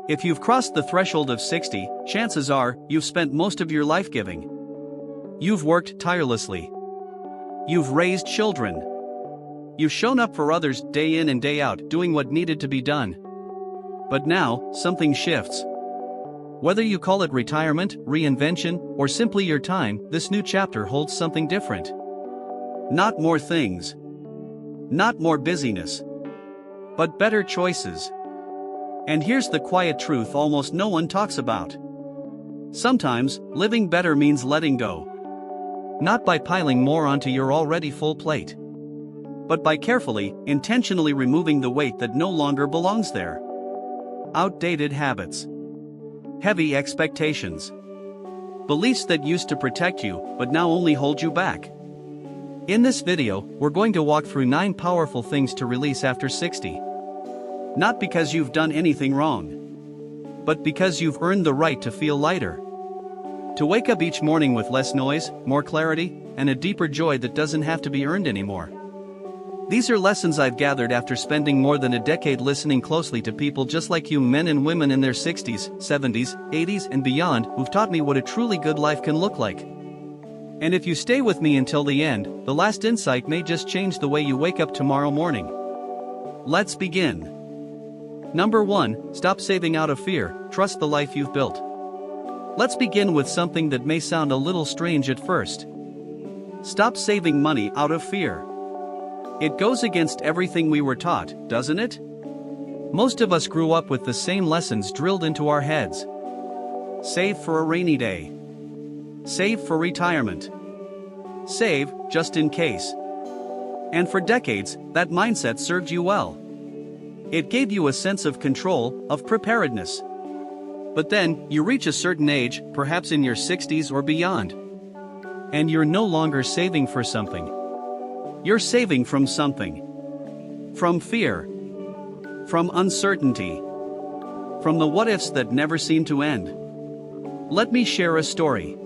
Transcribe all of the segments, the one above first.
If you've crossed the threshold of 60, chances are you've spent most of your life giving. You've worked tirelessly. You've raised children. You've shown up for others day in and day out, doing what needed to be done. But now, something shifts. Whether you call it retirement, reinvention, or simply your time, this new chapter holds something different. Not more things. Not more busyness. But better choices. And here's the quiet truth almost no one talks about. Sometimes, living better means letting go. Not by piling more onto your already full plate, but by carefully, intentionally removing the weight that no longer belongs there. Outdated habits. Heavy expectations. Beliefs that used to protect you, but now only hold you back. In this video, we're going to walk through 9 powerful things to release after 60. Not because you've done anything wrong, but because you've earned the right to feel lighter. To wake up each morning with less noise, more clarity, and a deeper joy that doesn't have to be earned anymore. These are lessons I've gathered after spending more than a decade listening closely to people just like you, men and women in their 60s, 70s, 80s, and beyond, who've taught me what a truly good life can look like. And if you stay with me until the end, the last insight may just change the way you wake up tomorrow morning. Let's begin. Number 1, stop saving out of fear, trust the life you've built. Let's begin with something that may sound a little strange at first. Stop saving money out of fear. It goes against everything we were taught, doesn't it? Most of us grew up with the same lessons drilled into our heads. Save for a rainy day. Save for retirement. Save, just in case. And for decades, that mindset served you well. It gave you a sense of control, of preparedness. But then, you reach a certain age, perhaps in your 60s or beyond. And you're no longer saving for something. You're saving from something. From fear. From uncertainty. From the what-ifs that never seem to end. Let me share a story.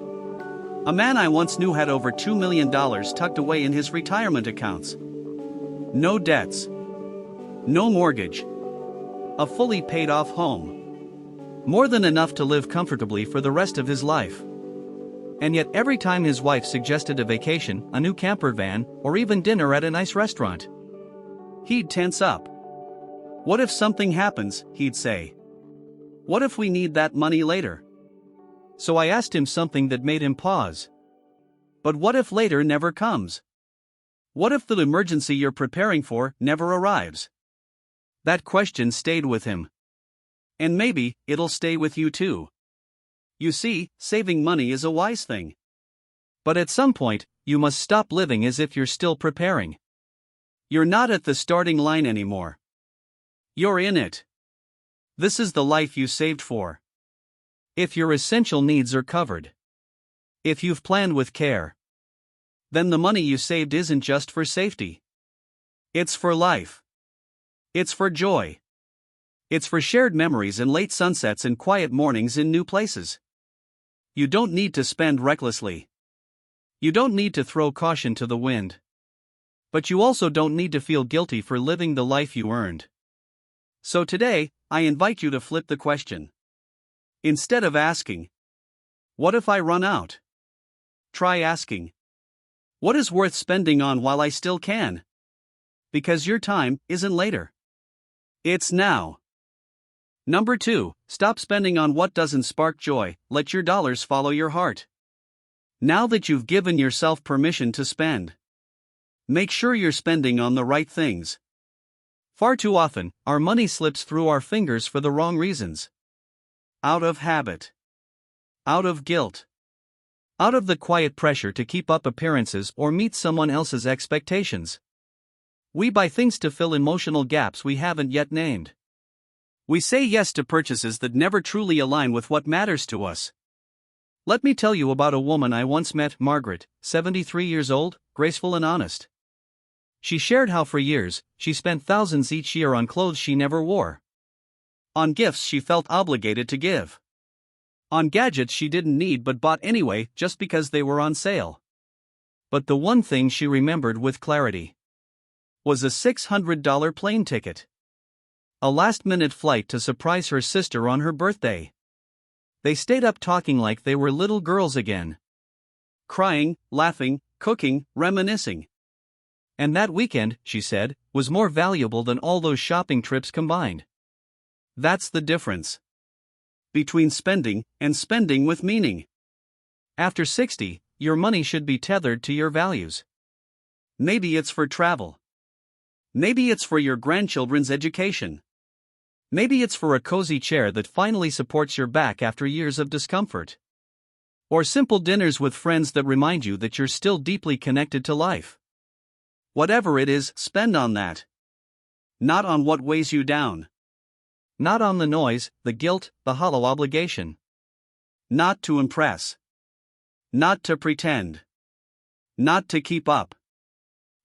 A man I once knew had over $2 million tucked away in his retirement accounts. No debts. No mortgage. A fully paid off home. More than enough to live comfortably for the rest of his life. And yet every time his wife suggested a vacation, a new camper van, or even dinner at a nice restaurant, he'd tense up. What if something happens, he'd say. What if we need that money later? So I asked him something that made him pause. But what if later never comes? What if the emergency you're preparing for never arrives? That question stayed with him. And maybe it'll stay with you too. You see, saving money is a wise thing. But at some point, you must stop living as if you're still preparing. You're not at the starting line anymore. You're in it. This is the life you saved for. If your essential needs are covered. If you've planned with care. Then the money you saved isn't just for safety. It's for life. It's for joy. It's for shared memories and late sunsets and quiet mornings in new places. You don't need to spend recklessly. You don't need to throw caution to the wind. But you also don't need to feel guilty for living the life you earned. So today, I invite you to flip the question. Instead of asking, what if I run out? Try asking, what is worth spending on while I still can? Because your time isn't later. It's now. Number 2, stop spending on what doesn't spark joy, let your dollars follow your heart. Now that you've given yourself permission to spend, make sure you're spending on the right things. Far too often, our money slips through our fingers for the wrong reasons. Out of habit. Out of guilt. Out of the quiet pressure to keep up appearances or meet someone else's expectations. We buy things to fill emotional gaps we haven't yet named. We say yes to purchases that never truly align with what matters to us. Let me tell you about a woman I once met, Margaret, 73 years old, graceful and honest. She shared how for years, she spent thousands each year on clothes she never wore. On gifts she felt obligated to give. On gadgets she didn't need but bought anyway just because they were on sale. But the one thing she remembered with clarity was a $600 plane ticket. A last-minute flight to surprise her sister on her birthday. They stayed up talking like they were little girls again. Crying, laughing, cooking, reminiscing. And that weekend, she said, was more valuable than all those shopping trips combined. That's the difference between spending and spending with meaning. After 60, your money should be tethered to your values. Maybe it's for travel. Maybe it's for your grandchildren's education. Maybe it's for a cozy chair that finally supports your back after years of discomfort. Or simple dinners with friends that remind you that you're still deeply connected to life. Whatever it is, spend on that. Not on what weighs you down. Not on the noise, the guilt, the hollow obligation. Not to impress. Not to pretend. Not to keep up.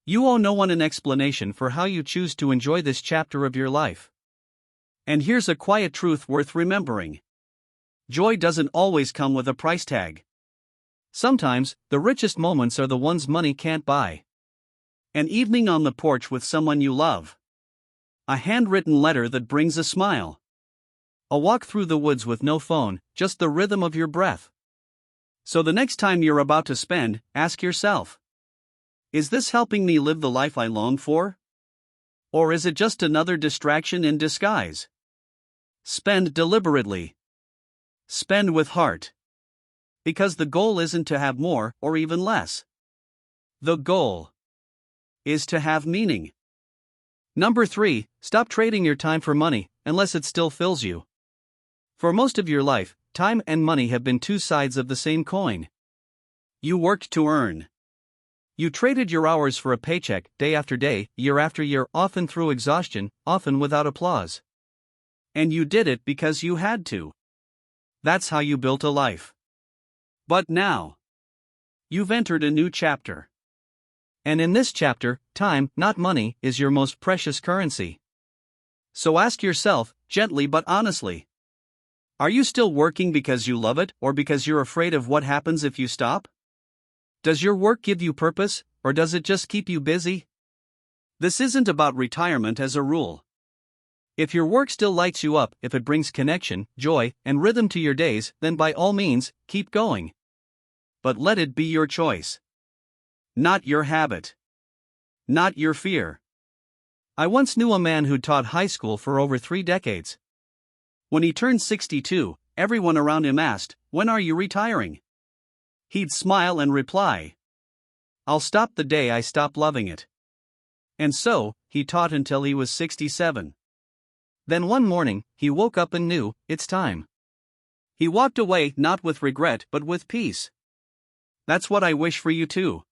You owe no one an explanation for how you choose to enjoy this chapter of your life. And here's a quiet truth worth remembering. Joy doesn't always come with a price tag. Sometimes, the richest moments are the ones money can't buy. An evening on the porch with someone you love. A handwritten letter that brings a smile. A walk through the woods with no phone, just the rhythm of your breath. So the next time you're about to spend, ask yourself, is this helping me live the life I long for? Or is it just another distraction in disguise? Spend deliberately. Spend with heart. Because the goal isn't to have more or even less. The goal is to have meaning. Number 3, stop trading your time for money, unless it still fills you. For most of your life, time and money have been two sides of the same coin. You worked to earn. You traded your hours for a paycheck, day after day, year after year, often through exhaustion, often without applause. And you did it because you had to. That's how you built a life. But now, you've entered a new chapter. And in this chapter, time, not money, is your most precious currency. So ask yourself, gently but honestly, are you still working because you love it, or because you're afraid of what happens if you stop? Does your work give you purpose, or does it just keep you busy? This isn't about retirement as a rule. If your work still lights you up, if it brings connection, joy, and rhythm to your days, then by all means, keep going. But let it be your choice. Not your habit. Not your fear. I once knew a man who taught high school for over 3 decades. When he turned 62, everyone around him asked, "When are you retiring?" He'd smile and reply, "I'll stop the day I stop loving it." And so, he taught until he was 67. Then one morning, he woke up and knew, it's time. He walked away not with regret but with peace. That's what I wish for you too.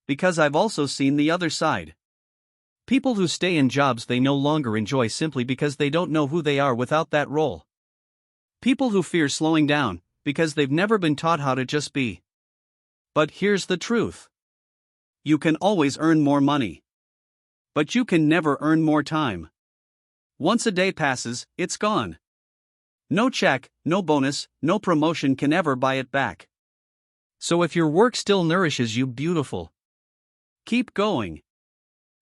Because I've also seen the other side. People who stay in jobs they no longer enjoy simply because they don't know who they are without that role. People who fear slowing down, because they've never been taught how to just be. But here's the truth. You can always earn more money. But you can never earn more time. Once a day passes, it's gone. No check, no bonus, no promotion can ever buy it back. So if your work still nourishes you, beautiful. Keep going.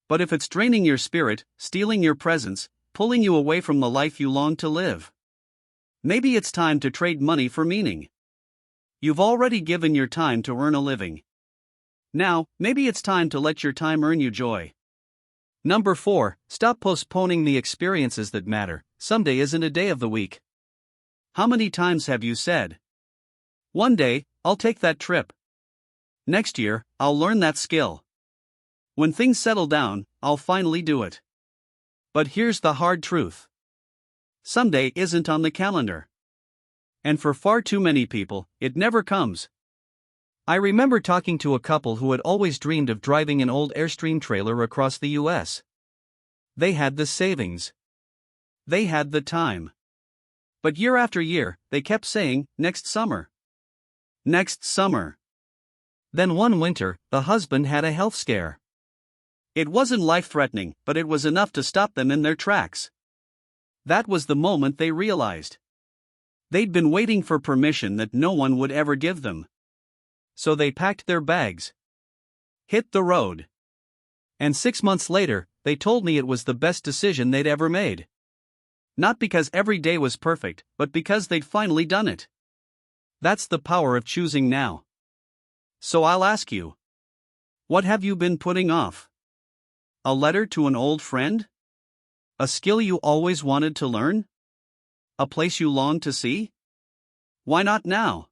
But if it's draining your spirit, stealing your presence, pulling you away from the life you long to live, maybe it's time to trade money for meaning. You've already given your time to earn a living. Now, maybe it's time to let your time earn you joy. Number 4, stop postponing the experiences that matter. Someday isn't a day of the week. How many times have you said, "One day, I'll take that trip. Next year, I'll learn that skill. When things settle down, I'll finally do it." But here's the hard truth. Someday isn't on the calendar. And for far too many people, it never comes. I remember talking to a couple who had always dreamed of driving an old Airstream trailer across the US. They had the savings. They had the time. But year after year, they kept saying, "Next summer. Next summer." Then one winter, the husband had a health scare. It wasn't life-threatening, but it was enough to stop them in their tracks. That was the moment they realized. They'd been waiting for permission that no one would ever give them. So they packed their bags, hit the road. And 6 months later, they told me it was the best decision they'd ever made. Not because every day was perfect, but because they'd finally done it. That's the power of choosing now. So I'll ask you, what have you been putting off? A letter to an old friend? A skill you always wanted to learn? A place you long to see? Why not now?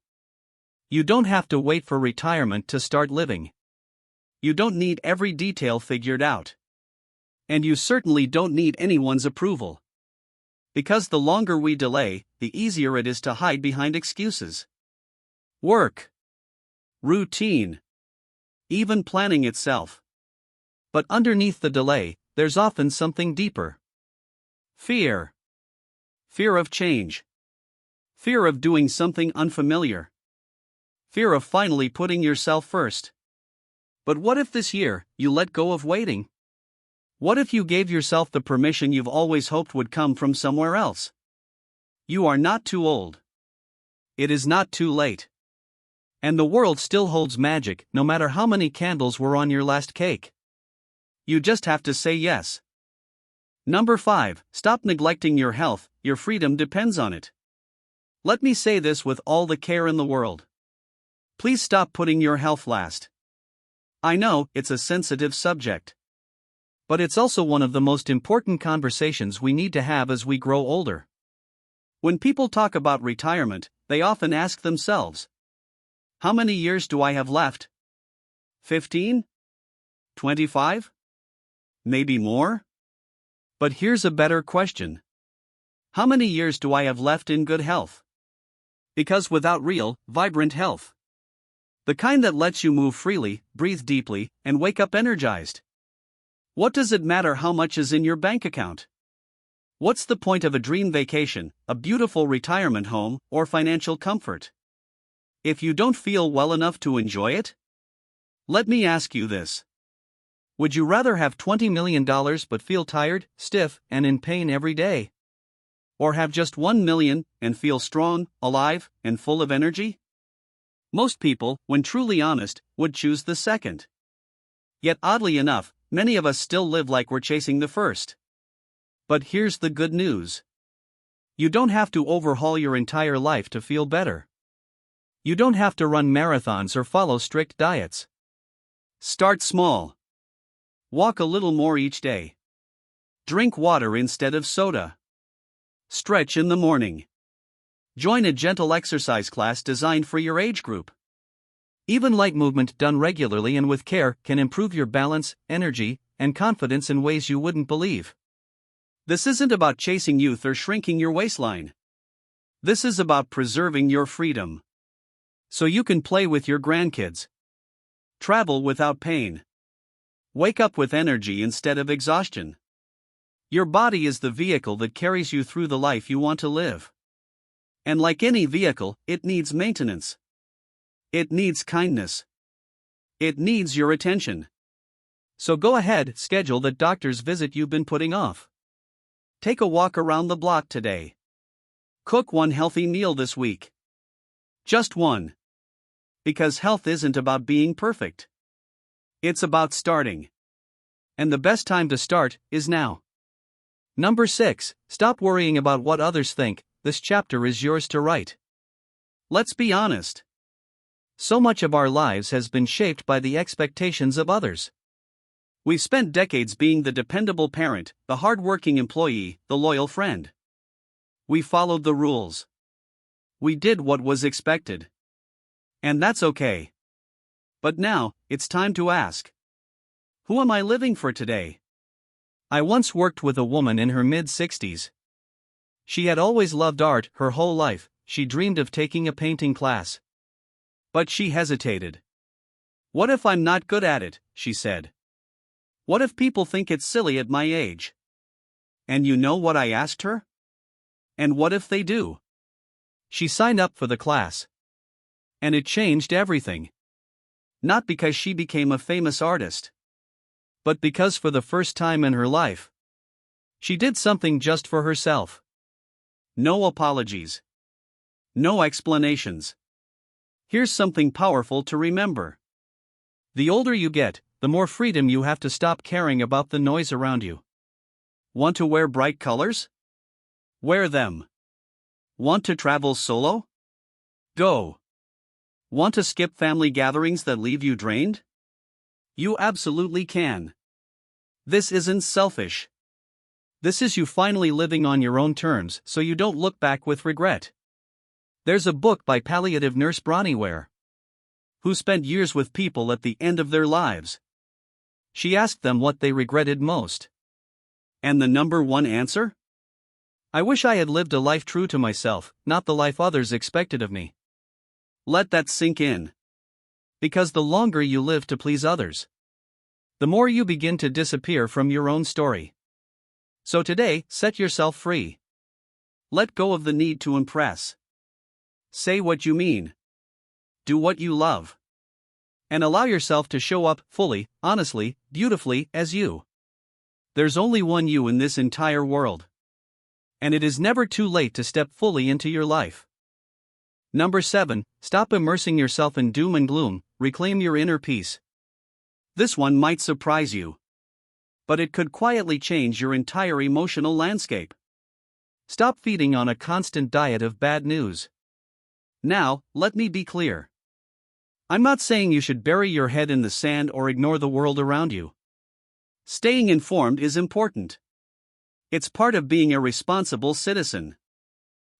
You don't have to wait for retirement to start living. You don't need every detail figured out. And you certainly don't need anyone's approval. Because the longer we delay, the easier it is to hide behind excuses. Work. Routine. Even planning itself. But underneath the delay, there's often something deeper. Fear. Fear of change. Fear of doing something unfamiliar. Fear of finally putting yourself first. But what if this year, you let go of waiting? What if you gave yourself the permission you've always hoped would come from somewhere else? You are not too old. It is not too late. And the world still holds magic, no matter how many candles were on your last cake. You just have to say yes. Number 5, stop neglecting your health, your freedom depends on it. Let me say this with all the care in the world. Please stop putting your health last. I know, it's a sensitive subject. But it's also one of the most important conversations we need to have as we grow older. When people talk about retirement, they often ask themselves, how many years do I have left? 15? 25? Maybe more? But here's a better question. How many years do I have left in good health? Because without real, vibrant health, the kind that lets you move freely, breathe deeply, and wake up energized, what does it matter how much is in your bank account? What's the point of a dream vacation, a beautiful retirement home, or financial comfort, if you don't feel well enough to enjoy it? Let me ask you this. Would you rather have $20 million but feel tired, stiff, and in pain every day? Or have just $1 million and feel strong, alive, and full of energy? Most people, when truly honest, would choose the second. Yet oddly enough, many of us still live like we're chasing the first. But here's the good news. You don't have to overhaul your entire life to feel better. You don't have to run marathons or follow strict diets. Start small. Walk a little more each day. Drink water instead of soda. Stretch in the morning. Join a gentle exercise class designed for your age group. Even light movement done regularly and with care can improve your balance, energy, and confidence in ways you wouldn't believe. This isn't about chasing youth or shrinking your waistline. This is about preserving your freedom. So you can play with your grandkids. Travel without pain. Wake up with energy instead of exhaustion. Your body is the vehicle that carries you through the life you want to live. And like any vehicle, it needs maintenance. It needs kindness. It needs your attention. So go ahead, schedule that doctor's visit you've been putting off. Take a walk around the block today. Cook one healthy meal this week. Just one. Because health isn't about being perfect. It's about starting. And the best time to start is now. Number 6, stop worrying about what others think. This chapter is yours to write. Let's be honest. So much of our lives has been shaped by the expectations of others. We've spent decades being the dependable parent, the hard-working employee, the loyal friend. We followed the rules. We did what was expected. And that's okay. But now, it's time to ask. Who am I living for today? I once worked with a woman in her mid-60s. She had always loved art her whole life. She dreamed of taking a painting class. But she hesitated. What if I'm not good at it, she said. What if people think it's silly at my age? And you know what I asked her? And what if they do? She signed up for the class. And it changed everything. Not because she became a famous artist, but because for the first time in her life, she did something just for herself. No apologies. No explanations. Here's something powerful to remember. The older you get, the more freedom you have to stop caring about the noise around you. Want to wear bright colors? Wear them. Want to travel solo? Go. Want to skip family gatherings that leave you drained? You absolutely can. This isn't selfish. This is you finally living on your own terms so you don't look back with regret. There's a book by palliative nurse Bronnie Ware, who spent years with people at the end of their lives. She asked them what they regretted most. And the number one answer? I wish I had lived a life true to myself, not the life others expected of me. Let that sink in. Because the longer you live to please others, the more you begin to disappear from your own story. So today, set yourself free. Let go of the need to impress. Say what you mean. Do what you love. And allow yourself to show up fully, honestly, beautifully, as you. There's only one you in this entire world. And it is never too late to step fully into your life. Number 7, stop immersing yourself in doom and gloom, reclaim your inner peace. This one might surprise you. But it could quietly change your entire emotional landscape. Stop feeding on a constant diet of bad news. Now, let me be clear. I'm not saying you should bury your head in the sand or ignore the world around you. Staying informed is important. It's part of being a responsible citizen.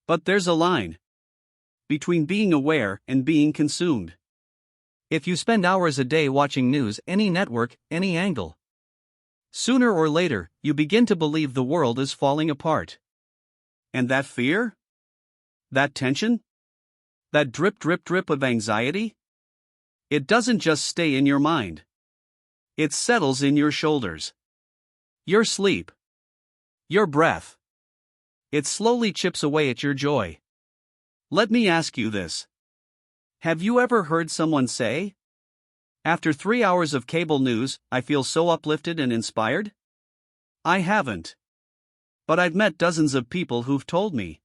But there's a line between being aware and being consumed. If you spend hours a day watching news, any network, any angle, sooner or later, you begin to believe the world is falling apart. And that fear? That tension? That drip drip drip of anxiety? It doesn't just stay in your mind. It settles in your shoulders, your sleep, your breath. It slowly chips away at your joy. Let me ask you this. Have you ever heard someone say, "After 3 hours of cable news, I feel so uplifted and inspired"? I haven't. But I've met dozens of people who've told me.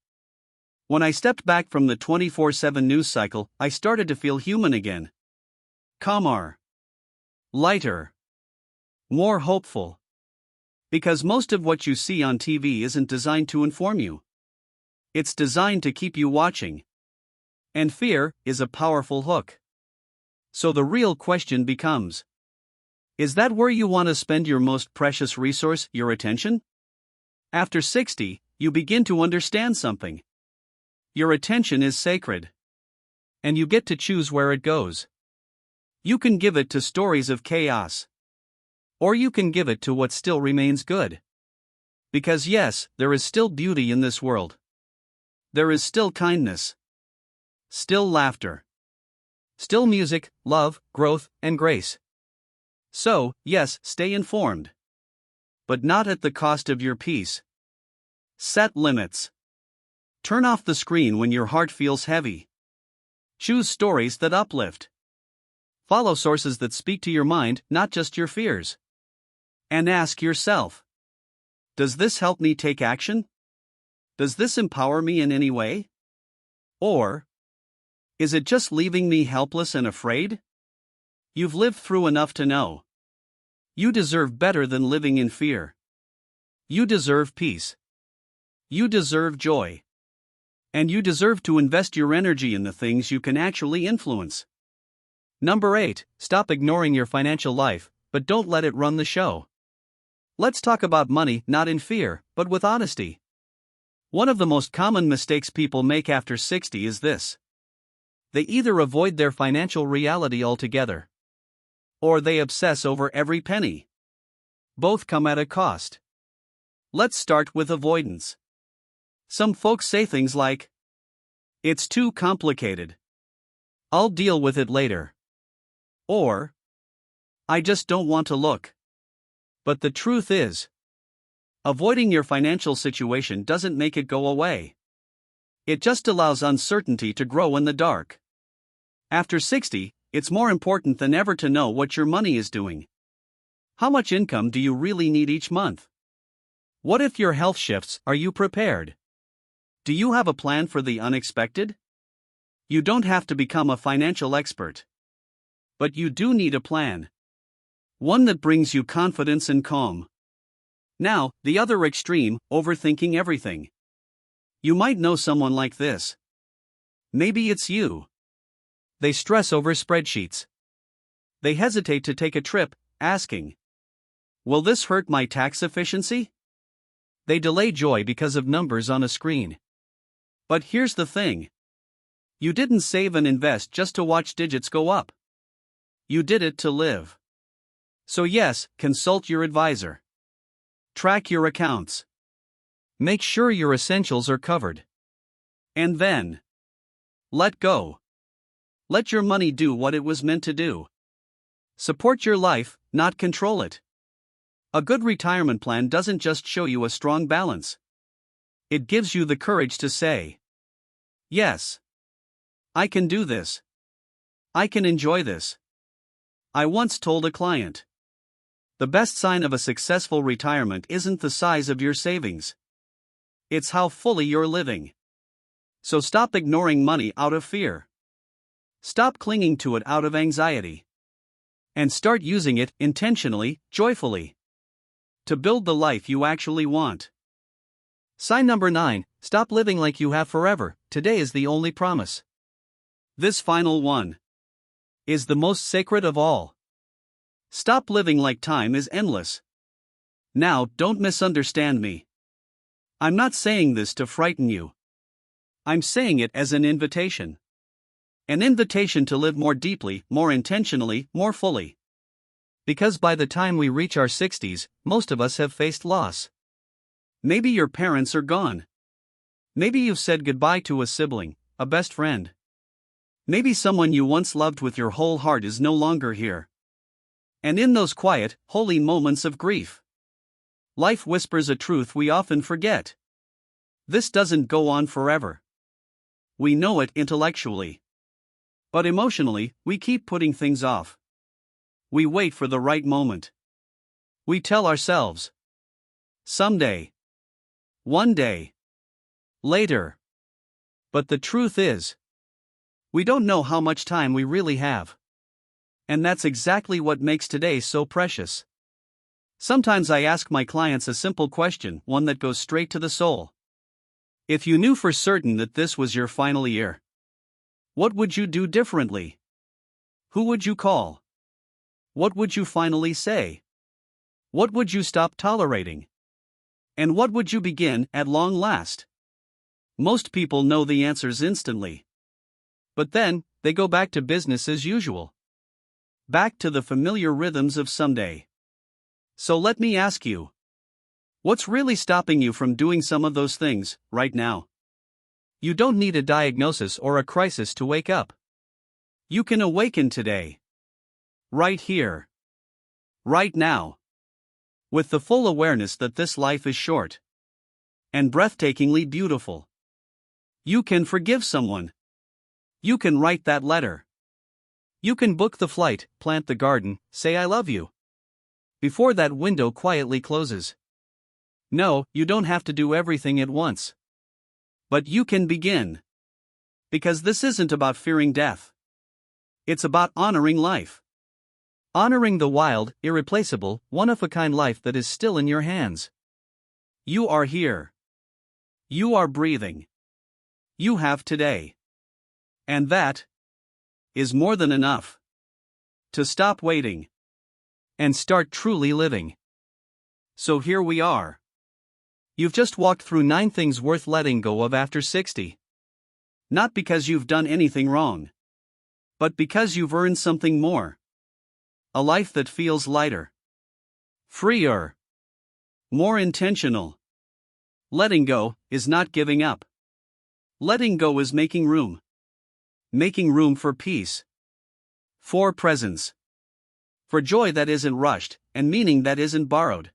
When I stepped back from the 24/7 news cycle, I started to feel human again. Calmer. Lighter. More hopeful. Because most of what you see on TV isn't designed to inform you. It's designed to keep you watching. And fear is a powerful hook. So the real question becomes, is that where you want to spend your most precious resource, your attention? After 60, you begin to understand something. Your attention is sacred. And you get to choose where it goes. You can give it to stories of chaos. Or you can give it to what still remains good. Because yes, there is still beauty in this world. There is still kindness. Still laughter. Still music, love, growth, and grace. So, yes, stay informed. But not at the cost of your peace. Set limits. Turn off the screen when your heart feels heavy. Choose stories that uplift. Follow sources that speak to your mind, not just your fears. And ask yourself, does this help me take action? Does this empower me in any way? Or is it just leaving me helpless and afraid? You've lived through enough to know. You deserve better than living in fear. You deserve peace. You deserve joy. And you deserve to invest your energy in the things you can actually influence. Number 8, stop ignoring your financial life, but don't let it run the show. Let's talk about money, not in fear, but with honesty. One of the most common mistakes people make after 60 is this. They either avoid their financial reality altogether, or they obsess over every penny. Both come at a cost. Let's start with avoidance. Some folks say things like, "It's too complicated. I'll deal with it later." Or, "I just don't want to look." But the truth is, avoiding your financial situation doesn't make it go away. It just allows uncertainty to grow in the dark. After 60, it's more important than ever to know what your money is doing. How much income do you really need each month? What if your health shifts? Are you prepared? Do you have a plan for the unexpected? You don't have to become a financial expert. But you do need a plan. One that brings you confidence and calm. Now, the other extreme, overthinking everything. You might know someone like this. Maybe it's you. They stress over spreadsheets. They hesitate to take a trip, asking, "Will this hurt my tax efficiency?" They delay joy because of numbers on a screen. But here's the thing. You didn't save and invest just to watch digits go up. You did it to live. So yes, consult your advisor. Track your accounts. Make sure your essentials are covered. And then, let go. Let your money do what it was meant to do. Support your life, not control it. A good retirement plan doesn't just show you a strong balance. It gives you the courage to say, "Yes, I can do this. I can enjoy this." I once told a client, "The best sign of a successful retirement isn't the size of your savings. It's how fully you're living." So stop ignoring money out of fear. Stop clinging to it out of anxiety. And start using it intentionally, joyfully, to build the life you actually want. Sign number 9, stop living like you have forever. Today is the only promise. This final one is the most sacred of all. Stop living like time is endless. Now, don't misunderstand me. I'm not saying this to frighten you. I'm saying it as an invitation. An invitation to live more deeply, more intentionally, more fully. Because by the time we reach our 60s, most of us have faced loss. Maybe your parents are gone. Maybe you've said goodbye to a sibling, a best friend. Maybe someone you once loved with your whole heart is no longer here. And in those quiet, holy moments of grief, life whispers a truth we often forget. This doesn't go on forever. We know it intellectually. But emotionally, we keep putting things off. We wait for the right moment. We tell ourselves, "Someday. One day. Later." But the truth is, we don't know how much time we really have. And that's exactly what makes today so precious. Sometimes I ask my clients a simple question, one that goes straight to the soul. If you knew for certain that this was your final year, what would you do differently? Who would you call? What would you finally say? What would you stop tolerating? And what would you begin at long last? Most people know the answers instantly. But then, they go back to business as usual. Back to the familiar rhythms of someday. So let me ask you, what's really stopping you from doing some of those things, right now? You don't need a diagnosis or a crisis to wake up. You can awaken today. Right here. Right now. With the full awareness that this life is short. And breathtakingly beautiful. You can forgive someone. You can write that letter. You can book the flight, plant the garden, say "I love you" before that window quietly closes. No, you don't have to do everything at once. But you can begin. Because this isn't about fearing death. It's about honoring life. Honoring the wild, irreplaceable, one-of-a-kind life that is still in your hands. You are here. You are breathing. You have today. And that is more than enough to stop waiting and start truly living. So here we are. You've just walked through 9 things worth letting go of after 60. Not because you've done anything wrong, but because you've earned something more. A life that feels lighter, freer, more intentional. Letting go is not giving up. Letting go is making room. Making room for peace. For presence. For joy that isn't rushed, and meaning that isn't borrowed.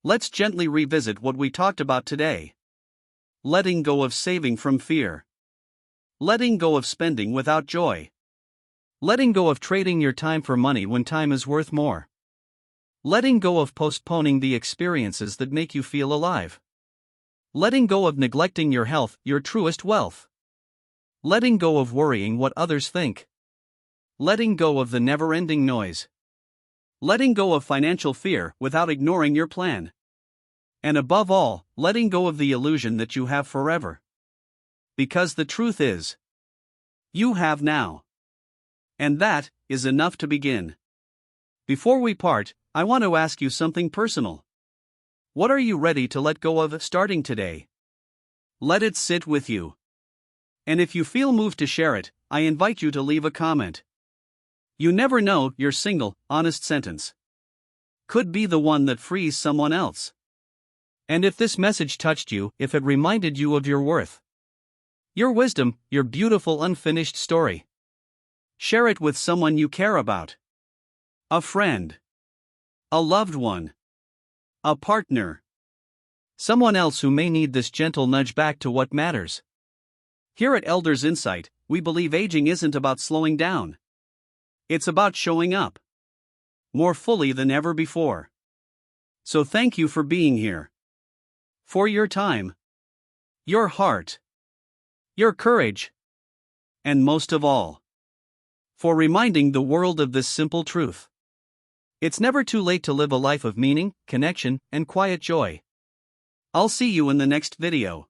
Let's gently revisit what we talked about today. Letting go of saving from fear. Letting go of spending without joy. Letting go of trading your time for money when time is worth more. Letting go of postponing the experiences that make you feel alive. Letting go of neglecting your health, your truest wealth. Letting go of worrying what others think. Letting go of the never-ending noise. Letting go of financial fear without ignoring your plan. And above all, letting go of the illusion that you have forever. Because the truth is, you have now. And that is enough to begin. Before we part, I want to ask you something personal. What are you ready to let go of starting today? Let it sit with you. And if you feel moved to share it, I invite you to leave a comment. You never know, your single, honest sentence could be the one that frees someone else. And if this message touched you, if it reminded you of your worth, your wisdom, your beautiful unfinished story, share it with someone you care about. A friend, a loved one, a partner, someone else who may need this gentle nudge back to what matters. Here at Elders Insight, we believe aging isn't about slowing down. It's about showing up more fully than ever before. So thank you for being here. For your time, your heart, your courage, and most of all, for reminding the world of this simple truth. It's never too late to live a life of meaning, connection, and quiet joy. I'll see you in the next video.